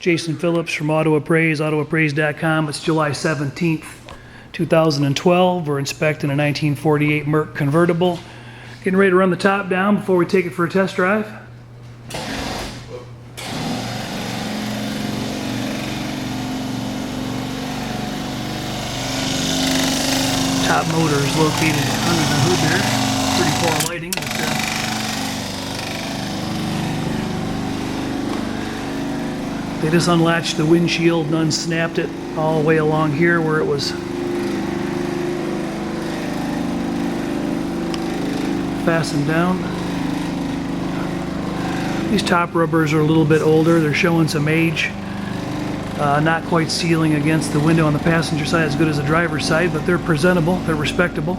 Jason Phillips from Appraise, autoappraise.com. It's July 17th, 2012. We're inspecting a 1948 Mercury Convertible. Getting ready to run the top down before we take it for a test drive. Top motor is located under the hood there. Pretty poor lighting, but they just unlatched the windshield and unsnapped it all the way along here where it was fastened down. These top rubbers are a little bit older. They're showing some age. Not quite sealing against the window on the passenger side as good as the driver's side, but they're presentable, they're respectable.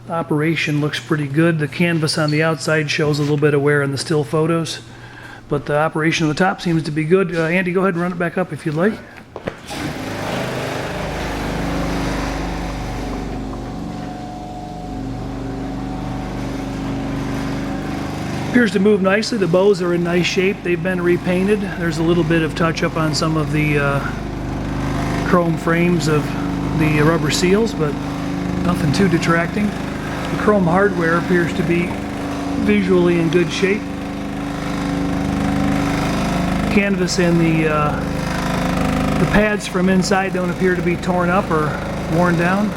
Operation looks pretty good. The canvas on the outside shows a little bit of wear in the still photos, but the operation on the top seems to be good. Andy, go ahead and run it back up if you'd like. Appears to move nicely. The bows are in nice shape. They've been repainted. There's a little bit of touch up on some of the chrome frames of the rubber seals, but nothing too detracting. The chrome hardware appears to be visually in good shape. Canvas and the pads from inside don't appear to be torn up or worn down.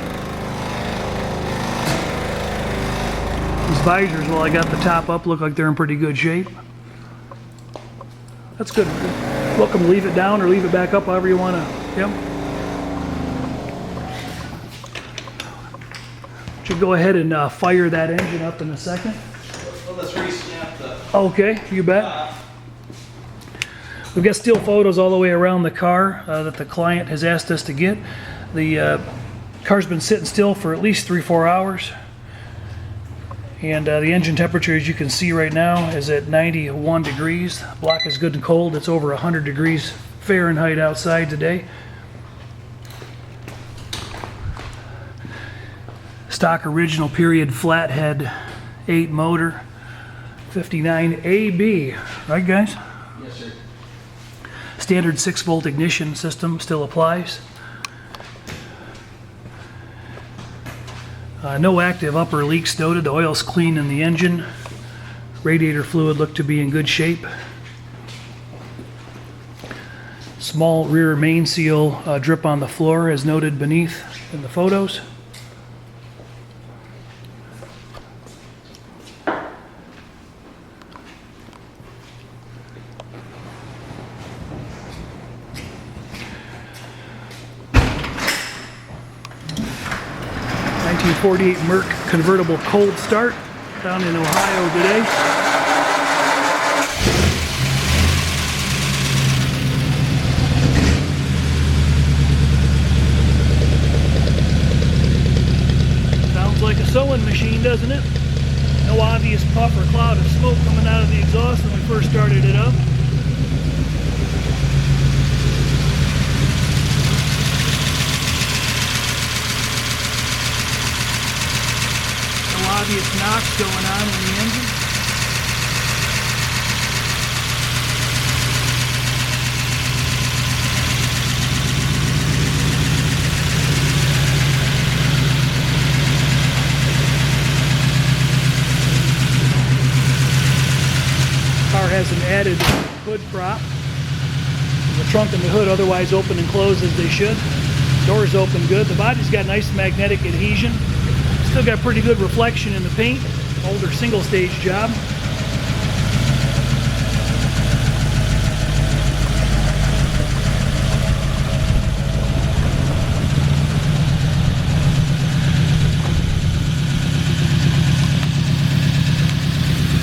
These visors, while I got the top up, look like they're in pretty good shape. That's good. Welcome to leave it down or leave it back up, however you want to. Yep. Should go ahead and fire that engine up in a second. Well, let's re-snap the... Okay, you bet. We've got still photos all the way around the car that the client has asked us to get. The car's been sitting still for at least 3-4 hours. And the engine temperature, as you can see right now, is at 91 degrees. Block is good and cold. It's over 100 degrees Fahrenheit outside today. Stock original period flathead 8 motor, 59 AB. Right, guys? Yes, sir. Standard 6-volt ignition system still applies. No active upper leaks noted. The oil's clean in the engine. Radiator fluid looked to be in good shape. Small rear main seal drip on the floor as noted beneath in the photos. '48 Merc convertible cold start down in Ohio today. Sounds like a sewing machine, doesn't it? No obvious puff or cloud of smoke coming out of the exhaust when we first started it up. Obvious knocks going on in the engine. Car has an added hood prop. The trunk and the hood otherwise open and close as they should. Doors open good. The body's got nice magnetic adhesion. Still got pretty good reflection in the paint. Older single stage job.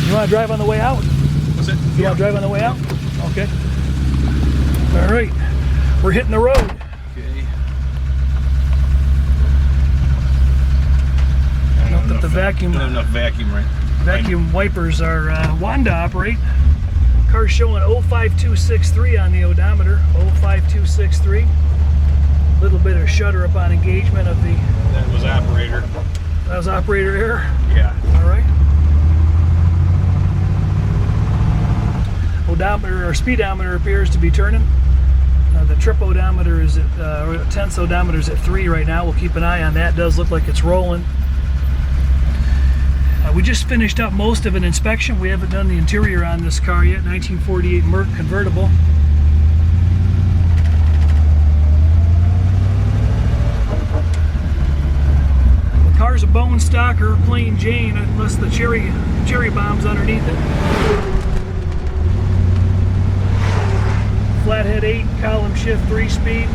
You want to drive on the way out? What's it? You want to drive on the way out? Okay. All right. We're hitting the road. Okay. Note that the vacuum Don't have enough vacuum, right? vacuum wipers are wanting to operate. Car's showing 05263 on the odometer. 05263. Little bit of shutter up on engagement of the. That was operator. That was operator error. Yeah. All right. Our speedometer appears to be turning. The trip odometer is at, or tenths odometer is at 3 right now. We'll keep an eye on that. It does look like it's rolling. We just finished up most of an inspection. We haven't done the interior on this car yet. 1948 Mercury Convertible. The car's a bone stocker, plain Jane, unless the cherry bomb's underneath it. Flathead 8, column shift 3-speed.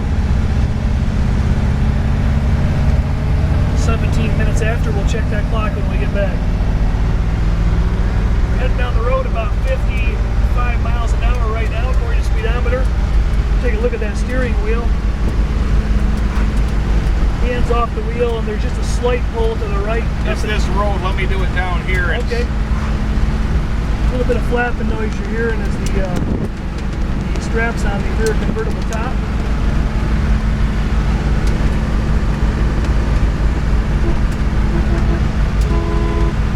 17 minutes after, we'll check that clock when we get back. We're heading down the road about 55 miles an hour right now, according to speedometer. Take a look at that steering wheel. Hands off the wheel, and there's just a slight pull to the right. It's this road. Let me do it down here. Okay. A little bit of flapping noise you're hearing as the straps on the rear convertible top.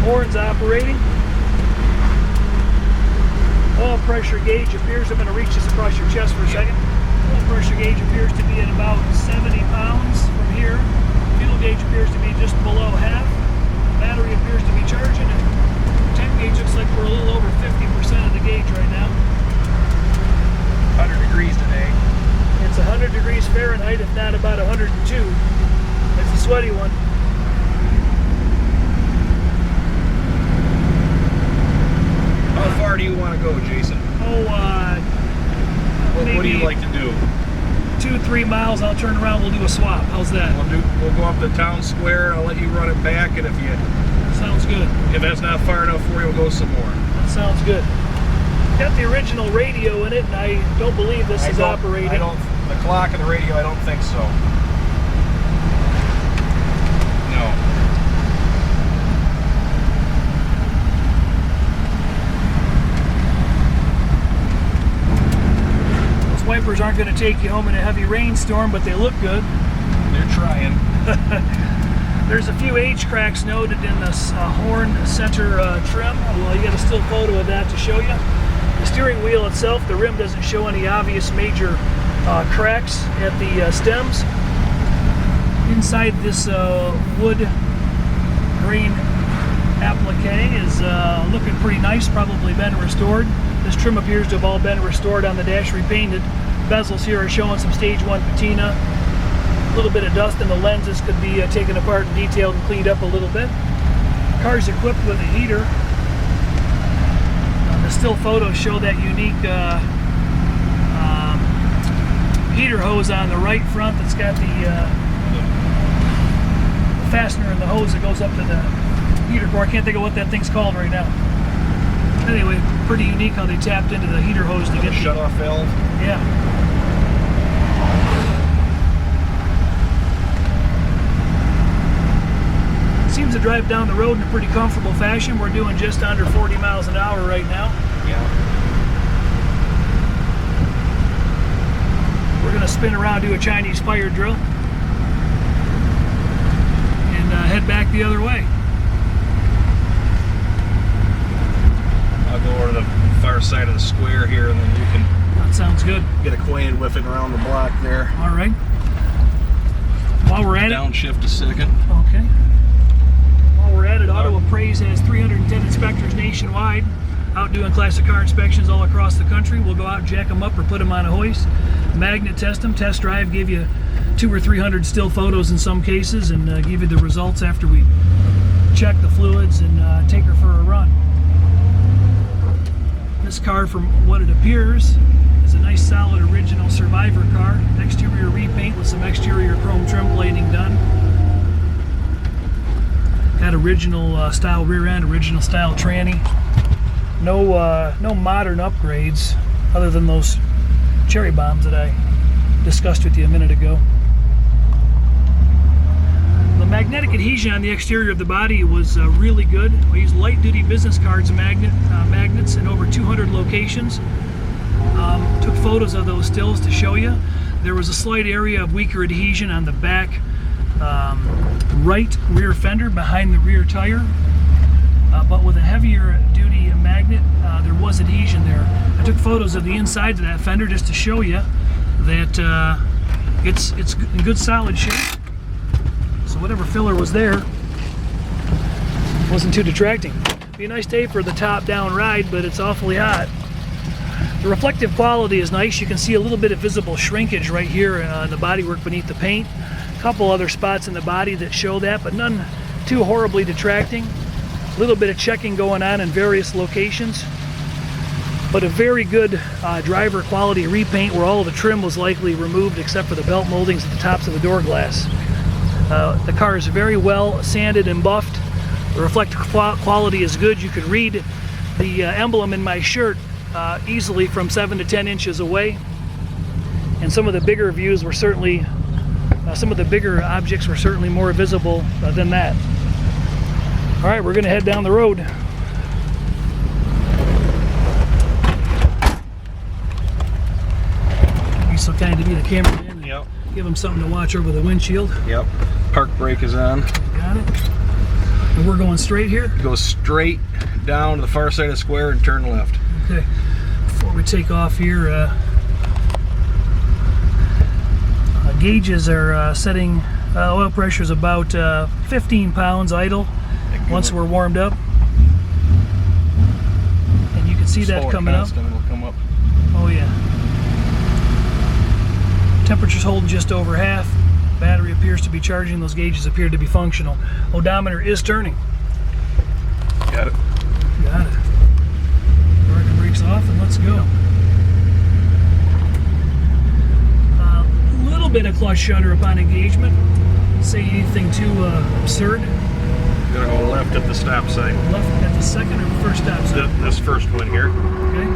Horns operating. Oil pressure gauge appears, I'm going to reach this across your chest for a second. Oil pressure gauge appears to be at about 70 pounds from here. Fuel gauge appears to be just below half. Battery appears to be charging, and temp gauge looks like we're a little over 50% of the gauge right now. 100 degrees today. It's 100 degrees Fahrenheit, if not about 102. It's a sweaty one. How far do you want to go, Jason? What do you like to do? 2-3 miles, I'll turn around, we'll do a swap. How's that? We'll go up the town square, and I'll let you run it back, and Sounds good. if that's not far enough for you, we'll go some more. That sounds good. Got the original radio in it, and I don't believe this is operating. The clock and the radio, I don't think so. No. Those wipers aren't going to take you home in a heavy rainstorm, but they look good. They're trying. There's a few age cracks noted in this horn center trim. Well, you got a still photo of that to show you. The steering wheel itself, the rim doesn't show any obvious major cracks at the stems. Inside this wood grain applique is looking pretty nice, probably been restored. This trim appears to have all been restored on the dash, repainted. Bezels here are showing some stage 1 patina. A little bit of dust in the lenses could be taken apart and detailed and cleaned up a little bit. The car's equipped with a heater. The still photos show that unique heater hose on the right front that's got the fastener in the hose that goes up to the heater core. I can't think of what that thing's called right now. Anyway, pretty unique how they tapped into the heater hose to get the shut-off valve. Yeah. Seems to drive down the road in a pretty comfortable fashion. We're doing just under 40 miles an hour right now. Yeah. We're going to spin around, do a Chinese fire drill, and head back the other way. I'll go over to the far side of the square here, and then you can That sounds good. get acquainted with it around the block there. All right. While we're at it. Downshift a second. Okay. While we're at it, Auto Appraise has 310 inspectors nationwide out doing classic car inspections all across the country. We'll go out and jack them up or put them on a hoist, magnet test them, test drive, give you 200 or 300 still photos in some cases, and give you the results after we check the fluids and take her for a run. This car, from what it appears, is a nice solid original Survivor car. Exterior repaint with some exterior chrome trim plating done. Got original style rear end, original style tranny. No modern upgrades other than those cherry bombs that I discussed with you a minute ago. The magnetic adhesion on the exterior of the body was really good. We used light duty business cards magnets in over 200 locations. Took photos of those stills to show you. There was a slight area of weaker adhesion on the back right rear fender behind the rear tire, but with a heavier duty magnet there was adhesion there. I took photos of the insides of that fender just to show you that it's in good solid shape. So whatever filler was there wasn't too detracting. Be a nice day for the top-down ride, but it's awfully hot. The reflective quality is nice. You can see a little bit of visible shrinkage right here in the bodywork beneath the paint. A couple other spots in the body that show that, but none too horribly detracting. A little bit of checking going on in various locations, but a very good driver quality repaint where all of the trim was likely removed except for the belt moldings at the tops of the door glass. The car is very well sanded and buffed. The reflective quality is good. You could read the emblem in my shirt easily from 7 to 10 inches away. And some of the bigger views were certainly, some of the bigger objects were certainly more visible than that. All right, we're gonna head down the road. Be so kind to be the cameraman. Yep. Give him something to watch over the windshield. Yep. Park brake is on. Got it. And we're going straight here? Go straight down to the far side of the square and turn left. Okay. Before we take off here, gauges are setting oil pressure is about 15 pounds idle once we're warmed up. And you can see that coming up. Will come up. Oh yeah. Temperature's holding just over half. Battery appears to be charging. Those gauges appear to be functional. Odometer is turning. Got it. Got it. Parking brakes off and let's go. A little bit of clutch shudder upon engagement. Say anything too absurd. Gotta go left at the stop sign. Left at the second or first stop sign? This first one here. Okay.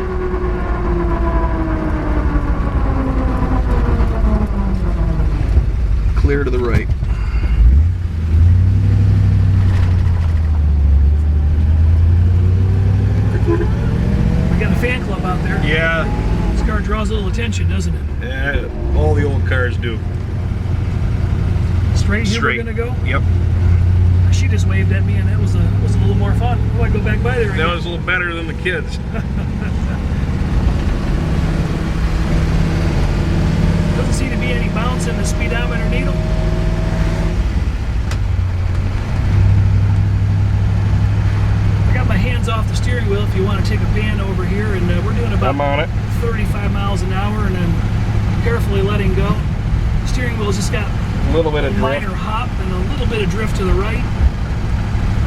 Clear to the right. We got a fan club out there. Yeah. This car draws a little attention, doesn't it? Yeah, all the old cars do. Straight here Straight. we're gonna go? Yep. She just waved at me and that was a little more fun. Oh, I go back by there again. That was a little better than the kids. Doesn't seem to be any bounce in the speedometer needle. I got my hands off the steering wheel if you want to take a pan over here, and we're doing about I'm on it. 35 miles an hour, and then carefully letting go. The steering wheel's just got A little bit a of drift. minor hop and a little bit of drift to the right.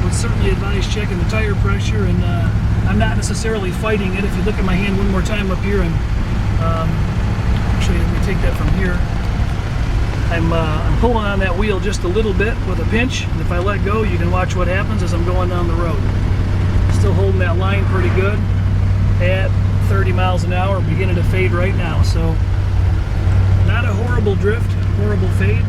Would certainly advise checking the tire pressure, and I'm not necessarily fighting it. If you look at my hand one more time up here, and actually let me take that from here. I'm pulling on that wheel just a little bit with a pinch, and if I let go, you can watch what happens as I'm going down the road. Still holding that line pretty good at 30 miles an hour, beginning to fade right now. So not a horrible drift, horrible fade.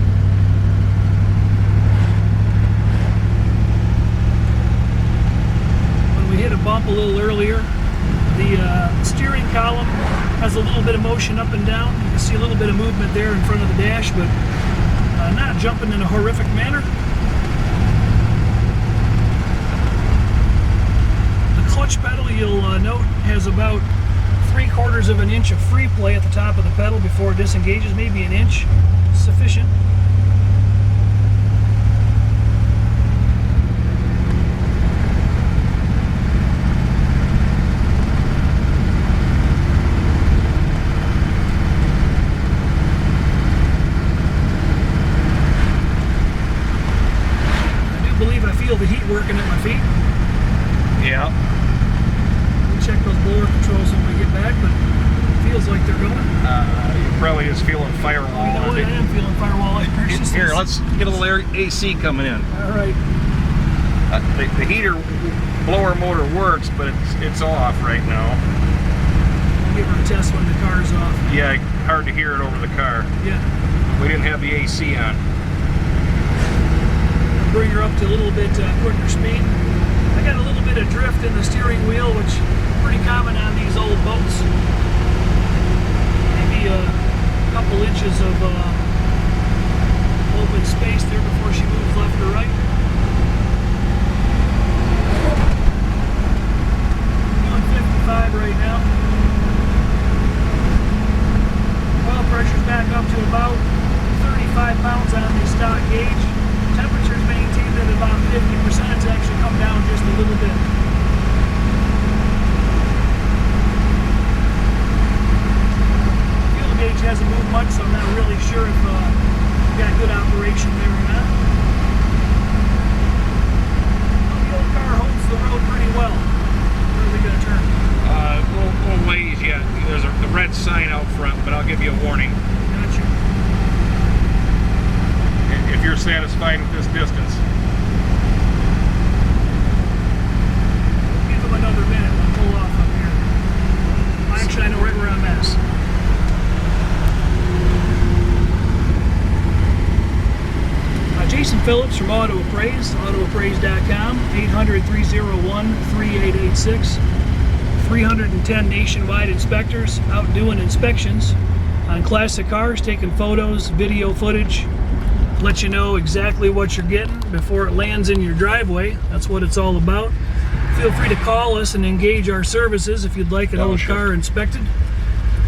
When we hit a bump a little earlier, the steering column has a little bit of motion up and down. You can see a little bit of movement there in front of the dash, but not jumping in a horrific manner. The clutch pedal, you'll note, has about 3/4 of an inch of free play at the top of the pedal before it disengages, maybe an inch, sufficient. I feel the heat working at my feet. Yeah. We'll check those blower controls when we get back, but it feels like they're going. You probably is feeling firewall. You know what? I am feeling firewall resistance. Here, let's get a little AC coming in. All right. The heater blower motor works, but it's off right now. We'll give her a test when the car's off. Yeah, hard to hear it over the car. Yeah. We didn't have the AC on. Bring her up to a little bit quicker speed. I got a little bit of drift in the steering wheel, which is pretty common on these old boats. Maybe a couple inches of open space there before she moves left or right. Doing 55 right now. fine at this distance. Give them another minute. We'll pull off up here. Actually, I know right where I'm at. Jason Phillips from Auto Appraise, autoappraise.com, 800-301-3886. 310 nationwide inspectors out doing inspections on classic cars, taking photos, video footage, let you know exactly what you're getting before it lands in your driveway. That's what it's all about. Feel free to call us and engage our services if you'd like an old car inspected.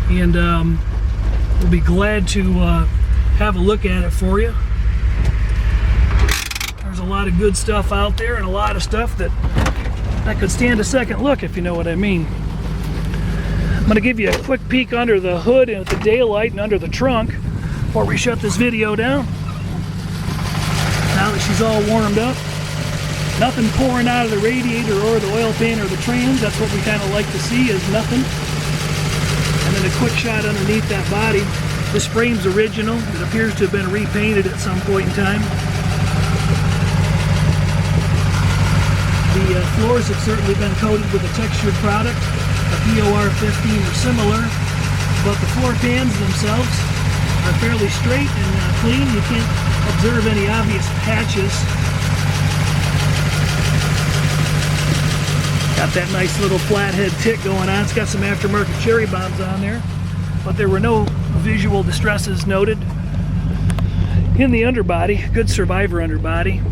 And we'll be glad to have a look at it for you. There's a lot of good stuff out there and a lot of stuff that could stand a second look, if you know what I mean. I'm going to give you a quick peek under the hood and at the daylight and under the trunk before we shut this video down. Now that she's all warmed up, nothing pouring out of the radiator or the oil pan or the trans. That's what we kind of like to see, is nothing. And then a quick shot underneath that body. This frame's original. It appears to have been repainted at some point in time. The floors have certainly been coated with a textured product, a POR 15 or similar, but the floor pans themselves are fairly straight and clean. You can't observe any obvious patches. Got that nice little flathead tick going on. It's got some aftermarket cherry bombs on there, but there were no visual distresses noted. In the underbody, good Survivor underbody.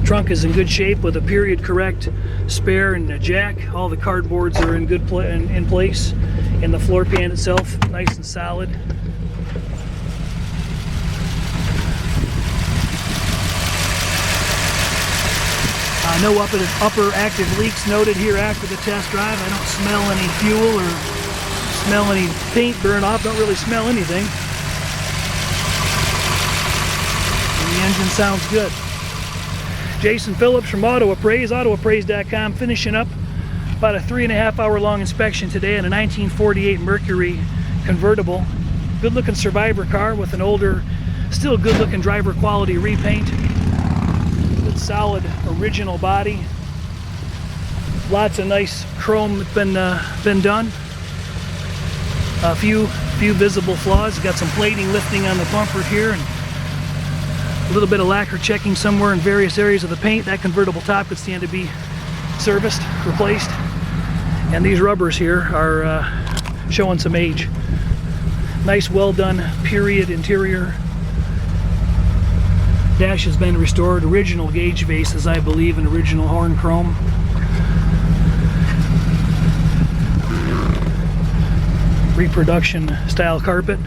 Trunk is in good shape with a period correct spare and a jack. All the cardboards are in good in place, and the floor pan itself nice and solid. No upper active leaks noted here after the test drive. I don't smell any fuel or smell any paint burn off. Don't really smell anything. And the engine sounds good. Jason Phillips from Auto Appraise, autoappraise.com, finishing up about a 3.5 hour long inspection today on a 1948 Mercury Convertible. Good looking Survivor car with an older, still good looking driver quality repaint. Good solid original body. Lots of nice chrome that's been done. A few visible flaws. Got some plating lifting on the bumper here, and a little bit of lacquer checking somewhere in various areas of the paint. That convertible top could stand to be serviced, replaced. And these rubbers here are showing some age. Nice, well done period interior. Dash has been restored. Original gauge vases, I believe, and original horn chrome. Reproduction style carpet.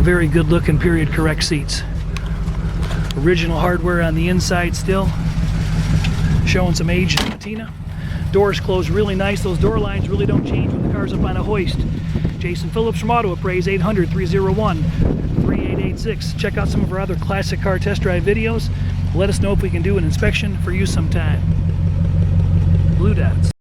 Very good looking period correct seats. Original hardware on the inside still. Showing some age in the patina. Doors close really nice. Those door lines really don't change when the car's up on a hoist. Jason Phillips from Auto Appraise, 800-301-3886. Check out some of our other classic car test drive videos. Let us know if we can do an inspection for you sometime. Blue Dots.